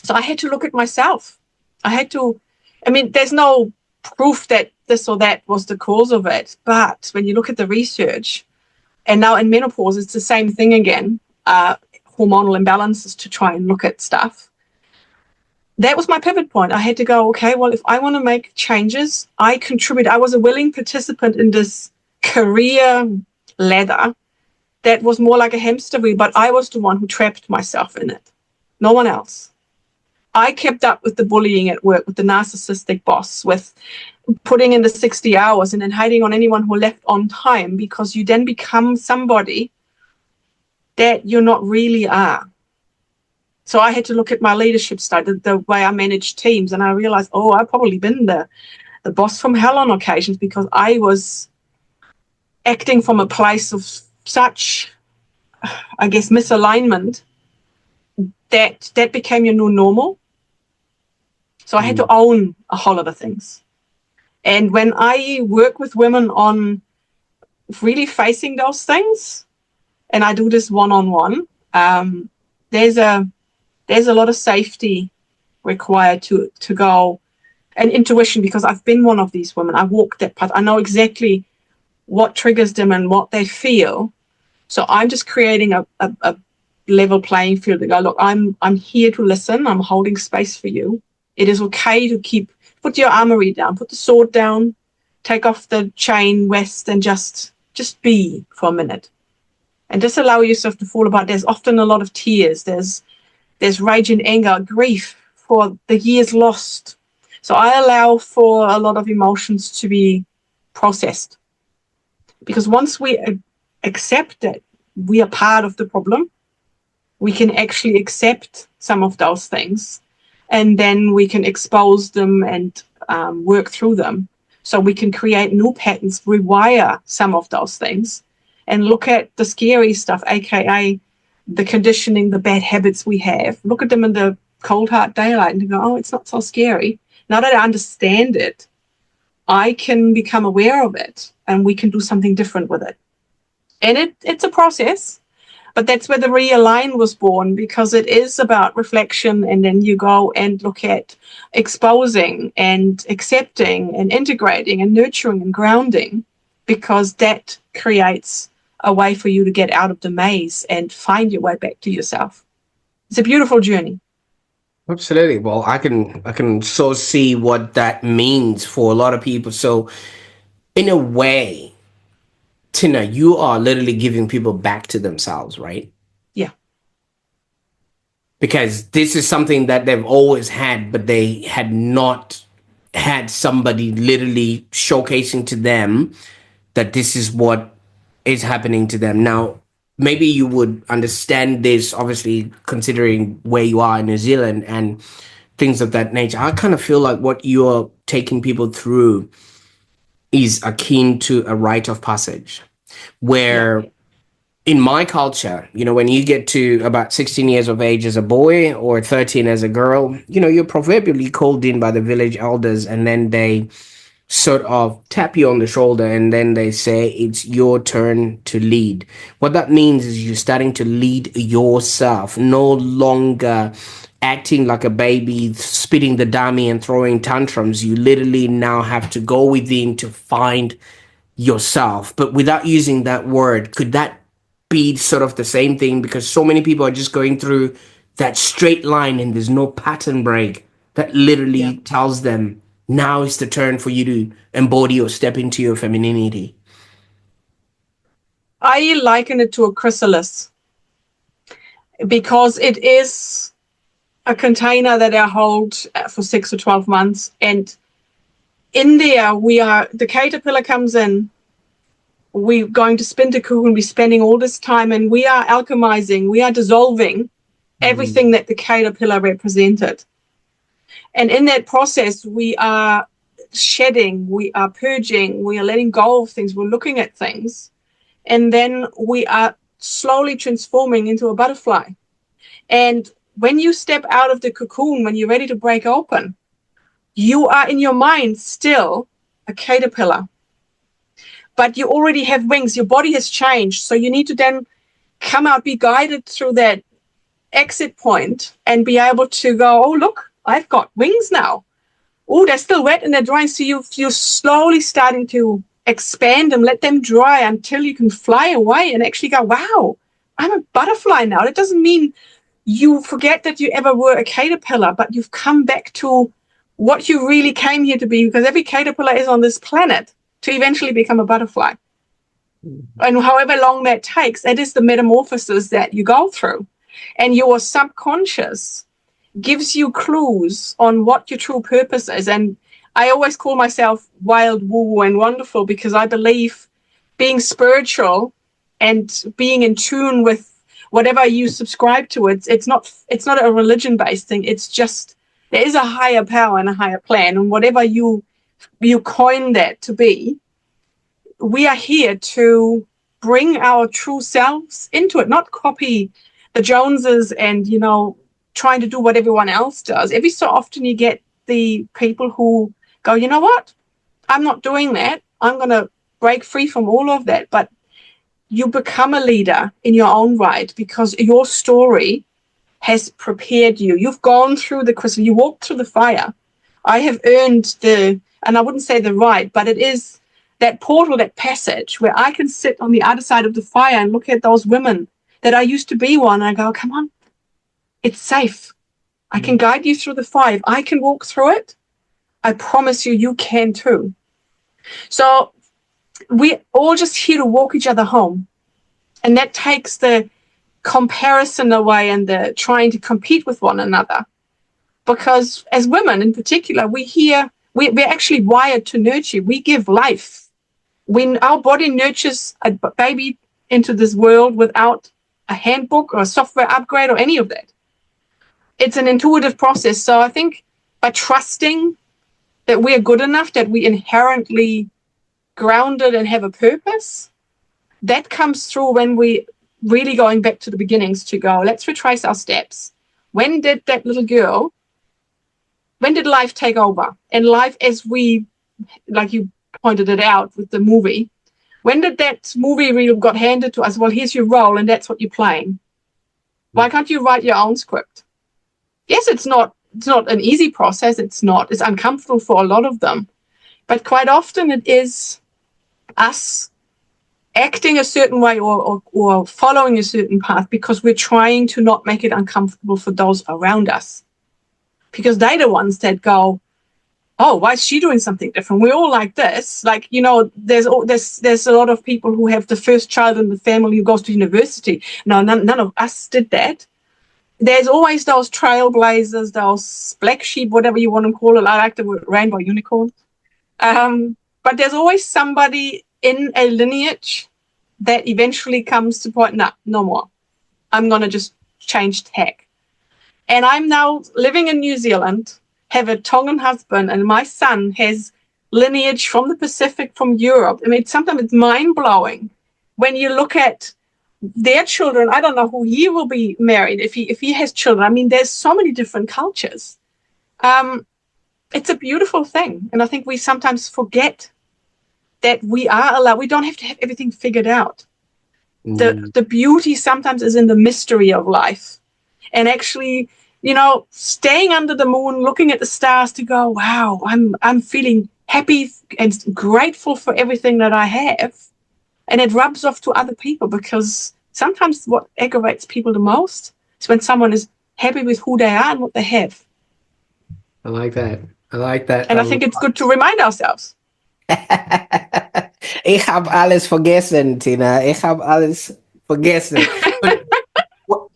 So I had to look at myself. There's no proof that this or that was the cause of it. But when you look at the research, and now in menopause, it's the same thing again, hormonal imbalances to try and look at stuff. That was my pivot point. I had to go, okay, well, if I want to make changes, I contribute. I was a willing participant in this career ladder that was more like a hamster wheel, but I was the one who trapped myself in it. No one else. I kept up with the bullying at work, with the narcissistic boss, with putting in the 60 hours and then hating on anyone who left on time, because you then become somebody that you're not really are. So I had to look at my leadership style, the way I manage teams, and I realized, I've probably been the boss from hell on occasions, because I was acting from a place of such, I guess, misalignment that became your new normal. So I had to own a whole lot of things. And when I work with women on really facing those things, and I do this one-on-one, there's a lot of safety required to go, and intuition, because I've been one of these women. I walked that path. I know exactly what triggers them and what they feel. So I'm just creating a level playing field to go, look, I'm here to listen. I'm holding space for you. It is okay to put your armory down, put the sword down, take off the chain vest, and just be for a minute. And just allow yourself to fall apart. There's often a lot of tears. There's rage and anger, grief for the years lost. So I allow for a lot of emotions to be processed. Because once we accept that we are part of the problem, we can actually accept some of those things, and then we can expose them and work through them. So we can create new patterns, rewire some of those things, and look at the scary stuff, aka the conditioning, the bad habits we have. Look at them in the cold hard daylight and go, it's not so scary. Now that I understand it, I can become aware of it, and we can do something different with it. And it's a process. But that's where the Realign was born, because it is about reflection, and then you go and look at exposing and accepting and integrating and nurturing and grounding, because that creates a way for you to get out of the maze and find your way back to yourself. It's a beautiful journey. Absolutely. Well, I can so see what that means for a lot of people. So in a way, Tina, you are literally giving people back to themselves, right? Yeah. Because this is something that they've always had, but they had not had somebody literally showcasing to them that this is what is happening to them. Now, maybe you would understand this, obviously, considering where you are in New Zealand and things of that nature. I kind of feel like what you're taking people through is akin to a rite of passage, where in my culture, when you get to about 16 years of age as a boy or 13 as a girl, you're proverbially called in by the village elders, and then they sort of tap you on the shoulder, and then they say it's your turn to lead. What that means is you're starting to lead yourself, no longer acting like a baby, spitting the dummy and throwing tantrums. You literally now have to go within to find yourself. But without using that word, could that be sort of the same thing? Because so many people are just going through that straight line and there's no pattern break that Yeah. literally tells them now is the turn for you to embody or step into your femininity. I liken it to a chrysalis because it is a container that I hold for 6 or 12 months. And in there, the caterpillar comes in, we're going to spin the cocoon, we're spending all this time, and we are alchemizing, we are dissolving everything that the caterpillar represented. And in that process, we are shedding, we are purging, we are letting go of things, we're looking at things. And then we are slowly transforming into a butterfly. And when you step out of the cocoon, when you're ready to break open, you are in your mind still a caterpillar. But you already have wings. Your body has changed. So you need to then come out, be guided through that exit point and be able to go, oh, look, I've got wings now. Oh, they're still wet and they're drying. So you're slowly starting to expand them, let them dry until you can fly away and actually go, wow, I'm a butterfly now. That doesn't mean you forget that you ever were a caterpillar, but you've come back to what you really came here to be, because every caterpillar is on this planet to eventually become a butterfly. And however long that takes, it is the metamorphosis that you go through. And your subconscious gives you clues on what your true purpose is. And I always call myself wild, woo-woo, and wonderful, because I believe being spiritual and being in tune with whatever you subscribe to, it's not a religion-based thing. It's just there is a higher power and a higher plan, and whatever you coin that to be, we are here to bring our true selves into it, not copy the Joneses and, trying to do what everyone else does. Every so often you get the people who go, you know what? I'm not doing that. I'm going to break free from all of that. But you become a leader in your own right because your story has prepared you. You've gone through the crystal. You walked through the fire. I have earned and I wouldn't say the right, but it is that portal, that passage where I can sit on the other side of the fire and look at those women that I used to be one. And I go, come on, it's safe. I can guide you through the fire. If I can walk through it, I promise you, you can too. So we're all just here to walk each other home. And that takes the comparison away and the trying to compete with one another. Because as women in particular, we're actually wired to nurture. We give life. When our body nurtures a baby into this world without a handbook or a software upgrade or any of that, it's an intuitive process. So I think by trusting that we are good enough, that we inherently grounded and have a purpose, that comes through when we really going back to the beginnings to go, let's retrace our steps. When did that little girl, when did life take over? And life, as we, like you pointed it out with the movie, when did that movie reel got handed to us? Well, here's your role and that's what you're playing. Why can't you write your own script? Yes, it's not an easy process. It's uncomfortable for a lot of them. But quite often it is us acting a certain way or following a certain path because we're trying to not make it uncomfortable for those around us. Because they're the ones that go, oh, why is she doing something different? We're all like this. Like, there's a lot of people who have the first child in the family who goes to university. No, none of us did that. There's always those trailblazers, those black sheep, whatever you want to call it. I like the word rainbow unicorn. But there's always somebody in a lineage that eventually comes to point, no more. I'm going to just change tack. And I'm now living in New Zealand, have a Tongan husband, and my son has lineage from the Pacific, from Europe. I mean, sometimes it's mind-blowing when you look at their children. I don't know who he will be married if he has children. I mean, there's so many different cultures. It's a beautiful thing. And I think we sometimes forget that we are allowed. We don't have to have everything figured out. The beauty sometimes is in the mystery of life. And actually, staying under the moon, looking at the stars to go, wow, I'm feeling happy and grateful for everything that I have. And it rubs off to other people, because sometimes what aggravates people the most is when someone is happy with who they are and what they have. I like that. I like that And a I think it's lot. good to remind ourselves. Ich habe alles vergessen, Tina. Ich habe alles vergessen. But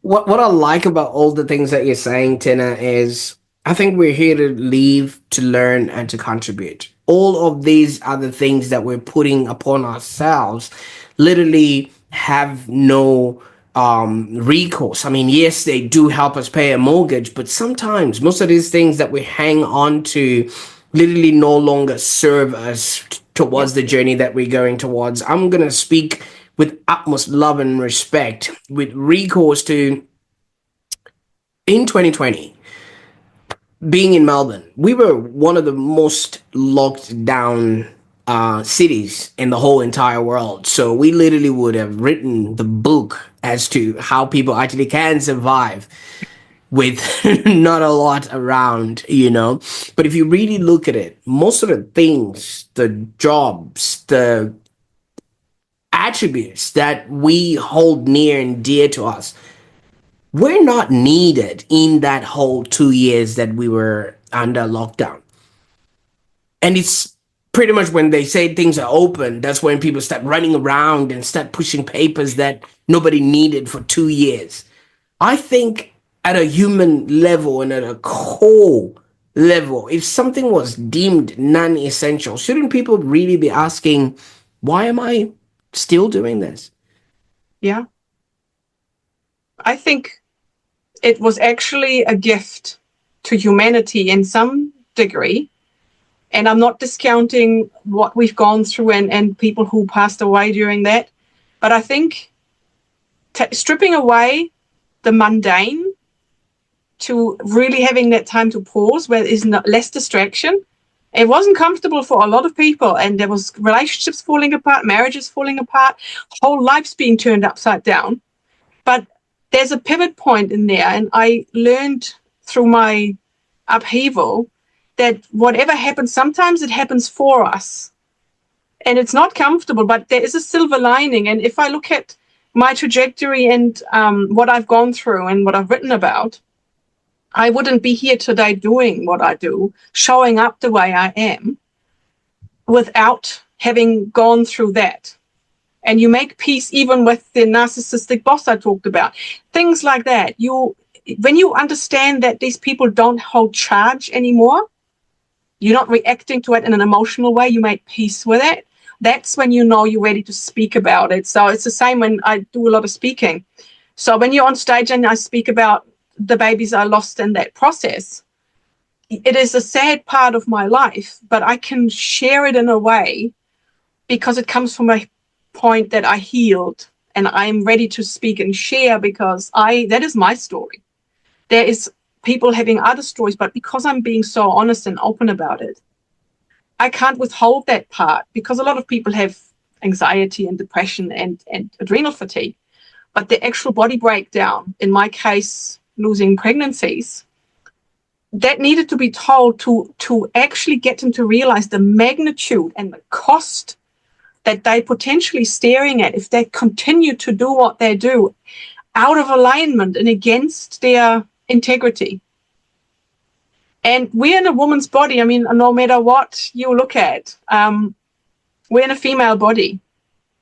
what I like about all the things that you're saying, Tina, is I think we're here to live, to learn, and to contribute. All of these other things that we're putting upon ourselves literally have no recourse. I mean, yes, they do help us pay a mortgage, but sometimes most of these things that we hang on to literally no longer serve us Yeah. towards the journey that we're going towards. I'm going to speak with utmost love and respect with recourse to in 2020 being in Melbourne. We were one of the most locked down cities in the whole entire world. So we literally would have written the book as to how people actually can survive with not a lot around, you know. But if you really look at it, most of the things, the jobs, the attributes that we hold near and dear to us, we're not needed in that whole 2 years that we were under lockdown. And it's pretty much when they say things are open, that's when people start running around and start pushing papers that nobody needed for 2 years. I think at a human level and at a core level, if something was deemed non-essential, shouldn't people really be asking, why am I still doing this? Yeah. I think it was actually a gift to humanity in some degree. And I'm not discounting what we've gone through and people who passed away during that. But I think stripping away the mundane to really having that time to pause where there's less distraction. It wasn't comfortable for a lot of people, and there was relationships falling apart, marriages falling apart, whole lives being turned upside down. But there's a pivot point in there, and I learned through my upheaval that whatever happens, sometimes it happens for us. And it's not comfortable, but there is a silver lining. And if I look at my trajectory and what I've gone through and what I've written about, I wouldn't be here today doing what I do, showing up the way I am, without having gone through that. And you make peace even with the narcissistic boss I talked about. Things like that. When you understand that these people don't hold charge anymore, you're not reacting to it in an emotional way, you make peace with it. That's when you know you're ready to speak about it. So it's the same when I do a lot of speaking. So when you're on stage and I speak about the babies I lost in that process, it is a sad part of my life, but I can share it in a way because it comes from a point that I healed, and I'm ready to speak and share because that is my story. There is people having other stories, but because I'm being so honest and open about it, I can't withhold that part, because a lot of people have anxiety and depression and adrenal fatigue, but the actual body breakdown, in my case, losing pregnancies, that needed to be told to actually get them to realize the magnitude and the cost that they potentially staring at if they continue to do what they do out of alignment and against their integrity. And we're in a woman's body. I mean, no matter what you look at, we're in a female body.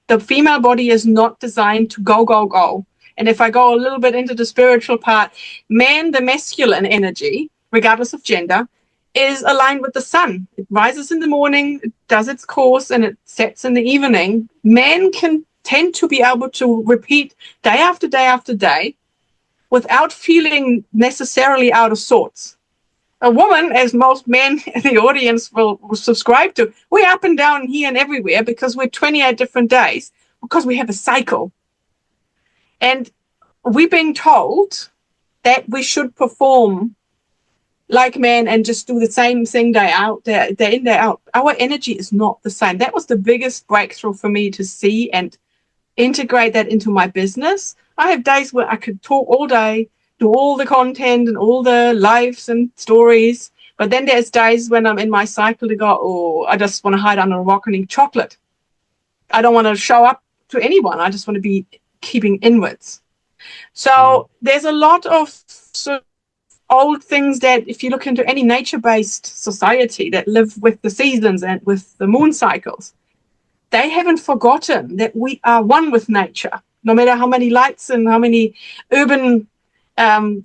The female body is not designed to go, go, go. And if I go a little bit into the spiritual part, man, the masculine energy, regardless of gender, is aligned with the sun. It rises in the morning, it does its course, and it sets in the evening. Men can tend to be able to repeat day after day after day without feeling necessarily out of sorts. A woman, as most men in the audience will subscribe to, we're up and down here and everywhere because we're 28 different days, because we have a cycle. And we're being told that we should perform like men and just do the same thing day out, day in, day out. Our energy is not the same. That was the biggest breakthrough for me to see and integrate that into my business. I have days where I could talk all day, do all the content and all the lives and stories. But then there's days when I'm in my cycle to go, oh, I just want to hide under a rock and eat chocolate. I don't want to show up to anyone. I just want to be keeping inwards. So there's a lot of sort of old things that if you look into any nature-based society that live with the seasons and with the moon cycles, they haven't forgotten that we are one with nature. No matter how many lights and how many urban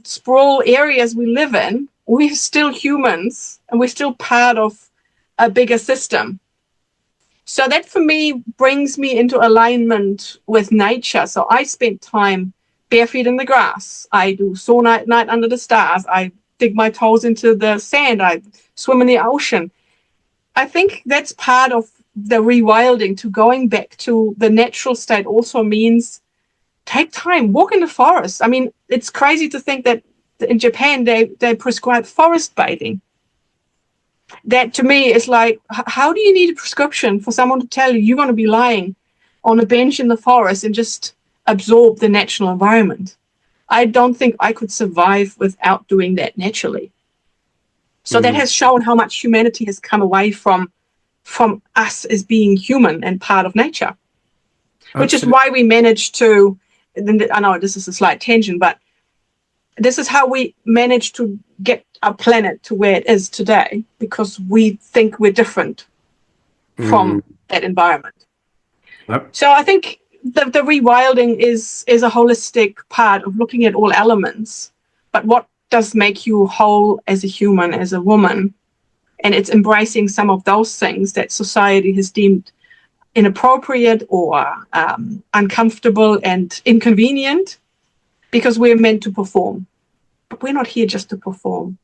sprawl areas we live in, we're still humans and we're still part of a bigger system. So that for me brings me into alignment with nature. So I spend time bare feet in the grass. I do sauna at night under the stars. I dig my toes into the sand. I swim in the ocean. I think that's part of the rewilding. To going back to the natural state also means take time, walk in the forest. I mean, it's crazy to think that in Japan they prescribe forest bathing. That to me is like, how do you need a prescription for someone to tell you you're going to be lying on a bench in the forest and just absorb the natural environment? I don't think I could survive without doing that naturally. So that has shown how much humanity has come away from us as being human and part of nature. Which is why we managed to, I know this is a slight tangent, but this is how we managed to get our planet to where it is today, because we think we're different from that environment. Yep. So I think the rewilding is a holistic part of looking at all elements, but what does make you whole as a human, as a woman? And it's embracing some of those things that society has deemed inappropriate or uncomfortable and inconvenient, because we're meant to perform. But we're not here just to perform.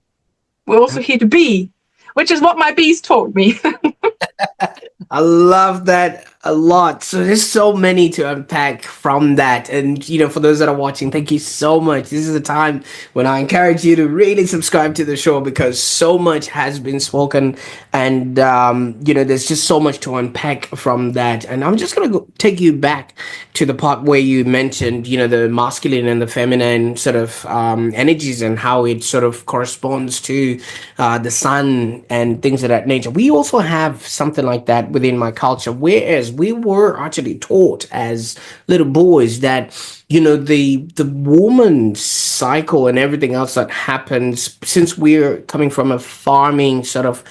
We're also here to be, which is what my bees taught me. I love that a lot. So there's so many to unpack from that. And, for those that are watching, thank you so much. This is a time when I encourage you to really subscribe to the show, because so much has been spoken, and, there's just so much to unpack from that. And I'm just going to take you back to the part where you mentioned, the masculine and the feminine sort of energies and how it sort of corresponds to the sun and things of that nature. We also have something like that within my culture, whereas we were actually taught as little boys that the woman's cycle and everything else that happens, since we're coming from a farming sort of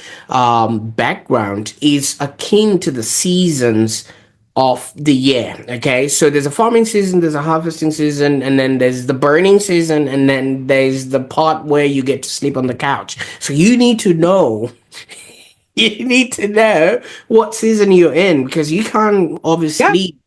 background, is akin to the seasons of the year. Okay, so there's a farming season, there's a harvesting season, and then there's the burning season, and then there's the part where you get to sleep on the couch. So you need to know what season you're in, because you can't obviously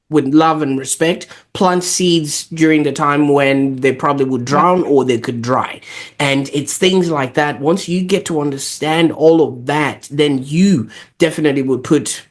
with love and respect plant seeds during the time when they probably would drown or they could dry. And it's things like that. Once you get to understand all of that, then you definitely would put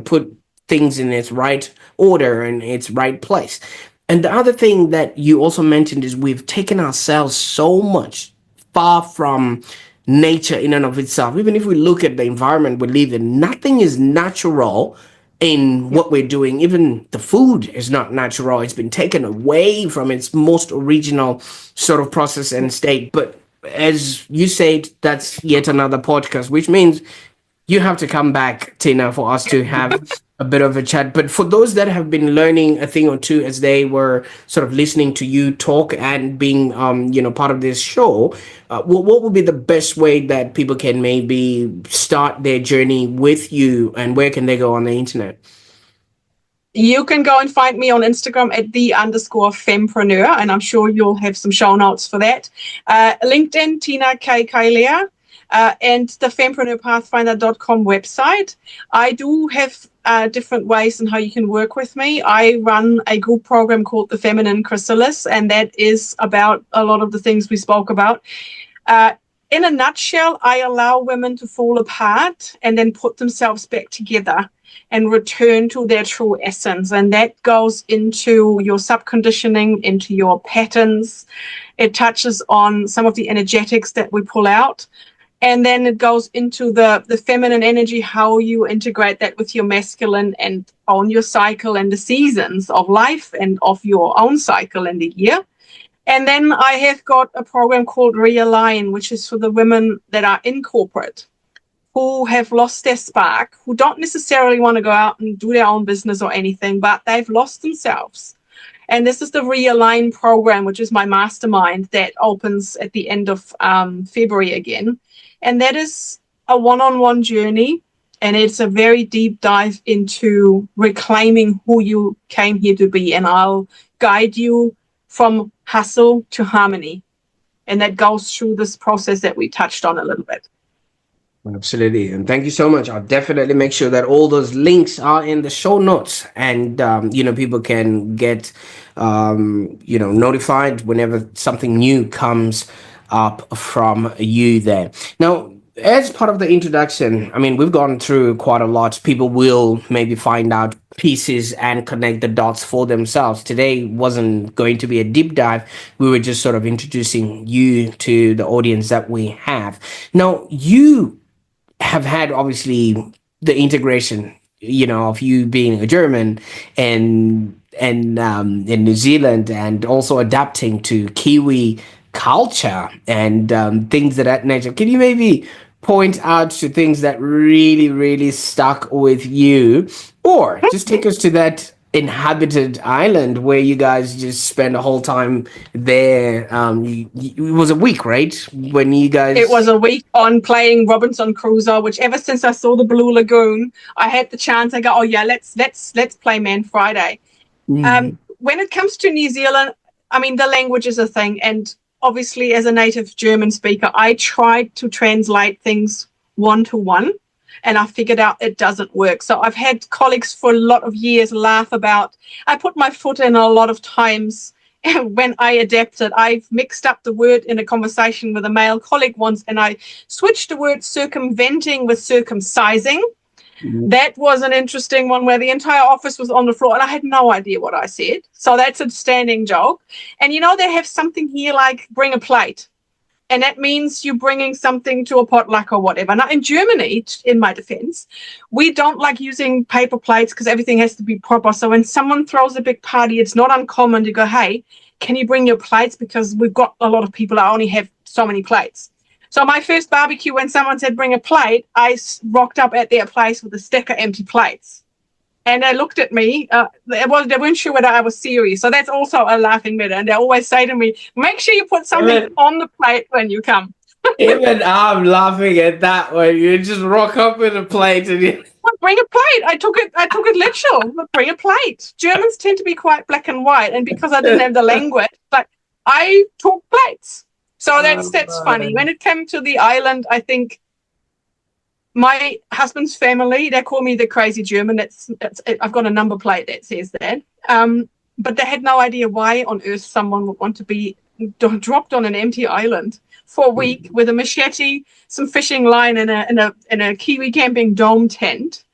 put things in its right order and its right place. And the other thing that you also mentioned is we've taken ourselves so much far from nature in and of itself. Even if we look at the environment we live in, nothing is natural in what we're doing. Even the food is not natural. It's been taken away from its most original sort of process and state. But as you said, that's yet another podcast, which means you have to come back, Tina, for us to have a bit of a chat. But for those that have been learning a thing or two as they were sort of listening to you talk and being, part of this show, what would be the best way that people can maybe start their journey with you, and where can they go on the internet? You can go and find me on Instagram at _Fempreneur, and I'm sure you'll have some show notes for that. LinkedIn, Tina Kapp-Kailea. And the FemmepreneurPathfinder.com website. I do have different ways in how you can work with me. I run a group program called the Feminine Chrysalis, and that is about a lot of the things we spoke about. In a nutshell, I allow women to fall apart and then put themselves back together and return to their true essence. And that goes into your subconditioning, into your patterns. It touches on some of the energetics that we pull out. And then it goes into the feminine energy, how you integrate that with your masculine and on your cycle and the seasons of life and of your own cycle and the year. And then I have got a program called Realign, which is for the women that are in corporate, who have lost their spark, who don't necessarily want to go out and do their own business or anything, but they've lost themselves. And this is the Realign program, which is my mastermind that opens at the end of February again. And that is a one-on-one journey. And it's a very deep dive into reclaiming who you came here to be. And I'll guide you from hustle to harmony. And that goes through this process that we touched on a little bit. Absolutely. And thank you so much. I'll definitely make sure that all those links are in the show notes, and, people can get, notified whenever something new comes up from you there. Now, as part of the introduction, I mean, we've gone through quite a lot. People will maybe find out pieces and connect the dots for themselves. Today wasn't going to be a deep dive. We were just sort of introducing you to the audience that we have. Now, you have had obviously the integration, of you being a German and in New Zealand, and also adapting to Kiwi culture and things of that nature. Can you maybe point out to things that really, really stuck with you, or just take us to that inhabited island where you guys just spend the whole time there? It was a week, right? When you guys... It was a week on playing Robinson Crusoe, which ever since I saw the Blue Lagoon, I had the chance. I go, oh yeah, let's play Man Friday. When it comes to New Zealand, I mean, the language is a thing, and obviously as a native German speaker, I tried to translate things one-to-one. And I figured out it doesn't work. So I've had colleagues for a lot of years laugh about, I put my foot in a lot of times when I adapted. I've mixed up the word in a conversation with a male colleague once, and I switched the word circumventing with circumcising. That was an interesting one where the entire office was on the floor and I had no idea what I said. So that's a standing joke. And they have something here like bring a plate. And that means you're bringing something to a potluck or whatever. Now, in Germany, in my defense, we don't like using paper plates because everything has to be proper. So when someone throws a big party, it's not uncommon to go, hey, can you bring your plates? Because we've got a lot of people. I only have so many plates. So my first barbecue, when someone said bring a plate, I rocked up at their place with a stack of empty plates. And they looked at me. They weren't sure whether I was serious. So that's also a laughing matter. And they always say to me, make sure you put something on the plate when you come. Even I'm laughing at that one. You just rock up with a plate and you... Bring a plate. I took it literal. Bring a plate. Germans tend to be quite black and white. And because I didn't have the language, but I took plates. So that's funny. When it came to the island, I think my husband's family, they call me the crazy German. I've got a number plate that says that. But they had no idea why on earth someone would want to be dropped on an empty island for a week with a machete, some fishing line, and a Kiwi camping dome tent.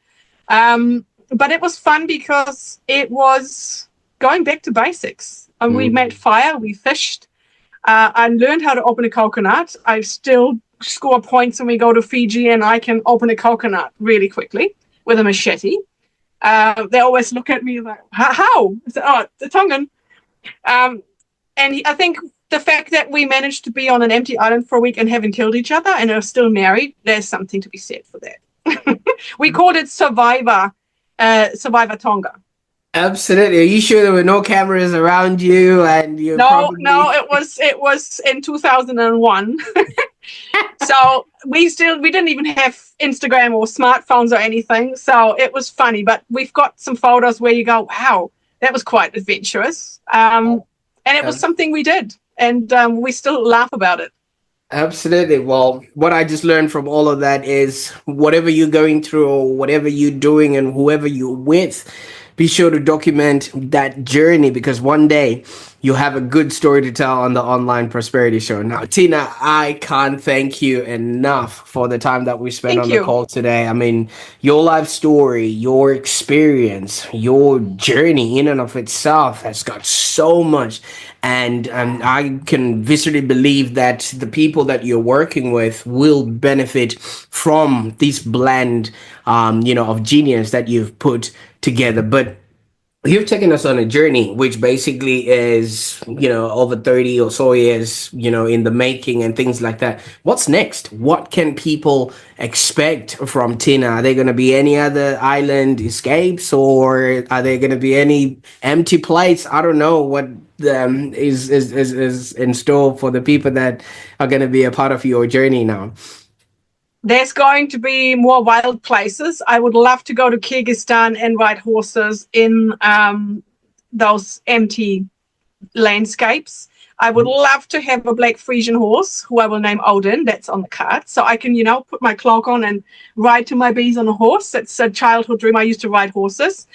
But it was fun because it was going back to basics. And we made fire, we fished. I learned how to open a coconut. I still score points when we go to Fiji, and I can open a coconut really quickly with a machete. They always look at me like, how? I said, oh, the Tongan. And I think the fact that we managed to be on an empty island for a week and haven't killed each other and are still married, there's something to be said for that. We called it Survivor Tonga. Absolutely. Are you sure there were no cameras around you? And you No, it was in 2001. So we didn't even have Instagram or smartphones or anything. So it was funny, but we've got some photos where you go, wow, that was quite adventurous. And it was something we did, and we still laugh about it. Absolutely. Well, what I just learned from all of that is whatever you're going through or whatever you're doing and whoever you're with, be sure to document that journey, because one day you'll have a good story to tell on the Online Prosperity Show. Now, Tina, I can't thank you enough for the time that we spent Thank on the you. call today. I mean, your life story, your experience, your journey in and of itself has got so much. And I can viscerally believe that the people that you're working with will benefit from this blend, of genius that you've put together. But you've taken us on a journey which basically is, over 30 or so years, in the making and things like that. What's next? What can people expect from Tina? Are there going to be any other island escapes, or are there going to be any empty plates? I don't know what is in store for the people that are going to be a part of your journey now. There's going to be more wild places. I would love to go to Kyrgyzstan and ride horses in those empty landscapes. I would love to have a black Frisian horse who I will name Odin. That's on the card. So I can, put my cloak on and ride to my bees on a horse. That's a childhood dream. I used to ride horses.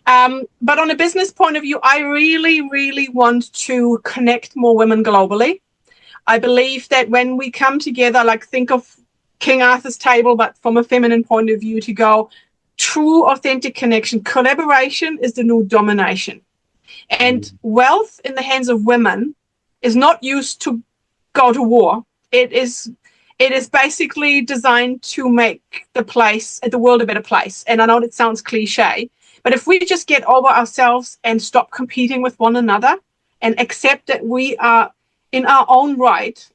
But on a business point of view, I really, really want to connect more women globally. I believe that when we come together, like think of King Arthur's table, but from a feminine point of view, to go true, authentic connection. Collaboration is the new domination. And wealth in the hands of women is not used to go to war. It is basically designed to make the world a better place. And I know it sounds cliche, but if we just get over ourselves and stop competing with one another and accept that we are in our own right,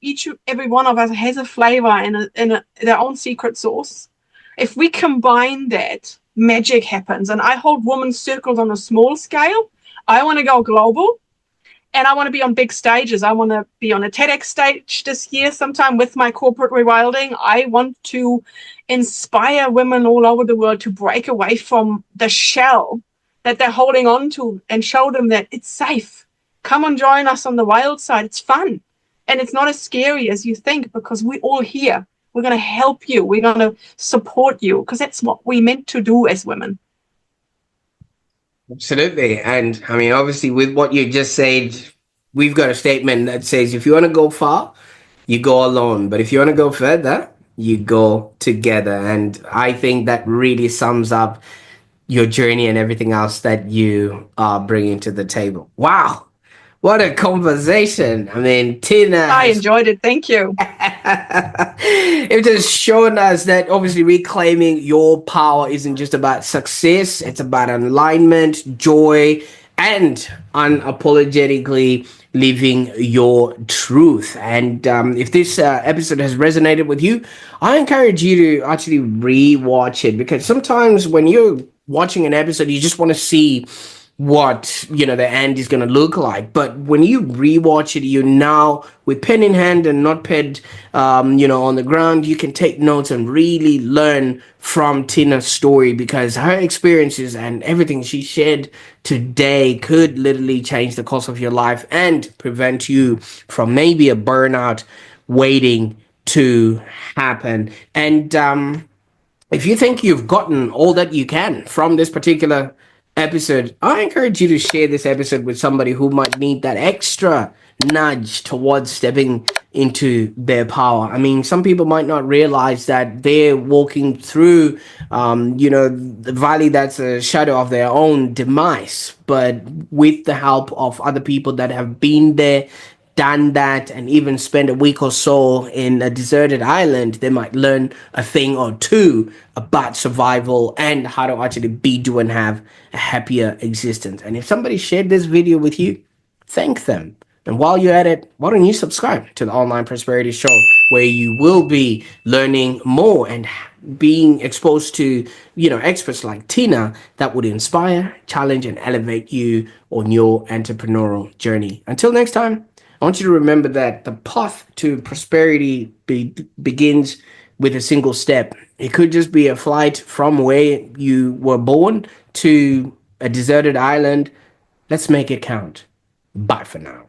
every one of us has a flavor and their own secret sauce. If we combine that, magic happens. And I hold women's circles on a small scale. I want to go global, and I want to be on big stages. I want to be on a TEDx stage this year sometime with my corporate rewilding. I want to inspire women all over the world to break away from the shell that they're holding on to and show them that it's safe. Come and join us on the wild side. It's fun. And it's not as scary as you think, because we're all here. We're going to help you. We're going to support you, because that's what we meant to do as women. Absolutely. And I mean, obviously, with what you just said, we've got a statement that says if you want to go far, you go alone. But if you want to go further, you go together. And I think that really sums up your journey and everything else that you are bringing to the table. Wow. What a conversation. I mean, Tina I has enjoyed it. Thank you. it has shown us that obviously reclaiming your power isn't just about success, it's about alignment, joy, and unapologetically living your truth. And if this episode has resonated with you, I encourage you to actually re-watch it, because sometimes when you're watching an episode, you just want to see what the end is going to look like. But when you rewatch it, you now, with pen in hand and notepad on the ground, you can take notes and really learn from Tina's story, because her experiences and everything she shared today could literally change the course of your life and prevent you from maybe a burnout waiting to happen. And if you think you've gotten all that you can from this particular episode, I encourage you to share this episode with somebody who might need that extra nudge towards stepping into their power. I mean, some people might not realize that they're walking through, the valley that's a shadow of their own demise, but with the help of other people that have been there, done that, and even spend a week or so in a deserted island, they might learn a thing or two about survival and how to actually be, do, and have a happier existence. And if somebody shared this video with you, thank them. And while you're at it, why don't you subscribe to the Online Prosperity Show, where you will be learning more and being exposed to, experts like Tina that would inspire, challenge, and elevate you on your entrepreneurial journey. Until next time, I want you to remember that the path to prosperity begins with a single step. It could just be a flight from where you were born to a deserted island. Let's make it count. Bye for now.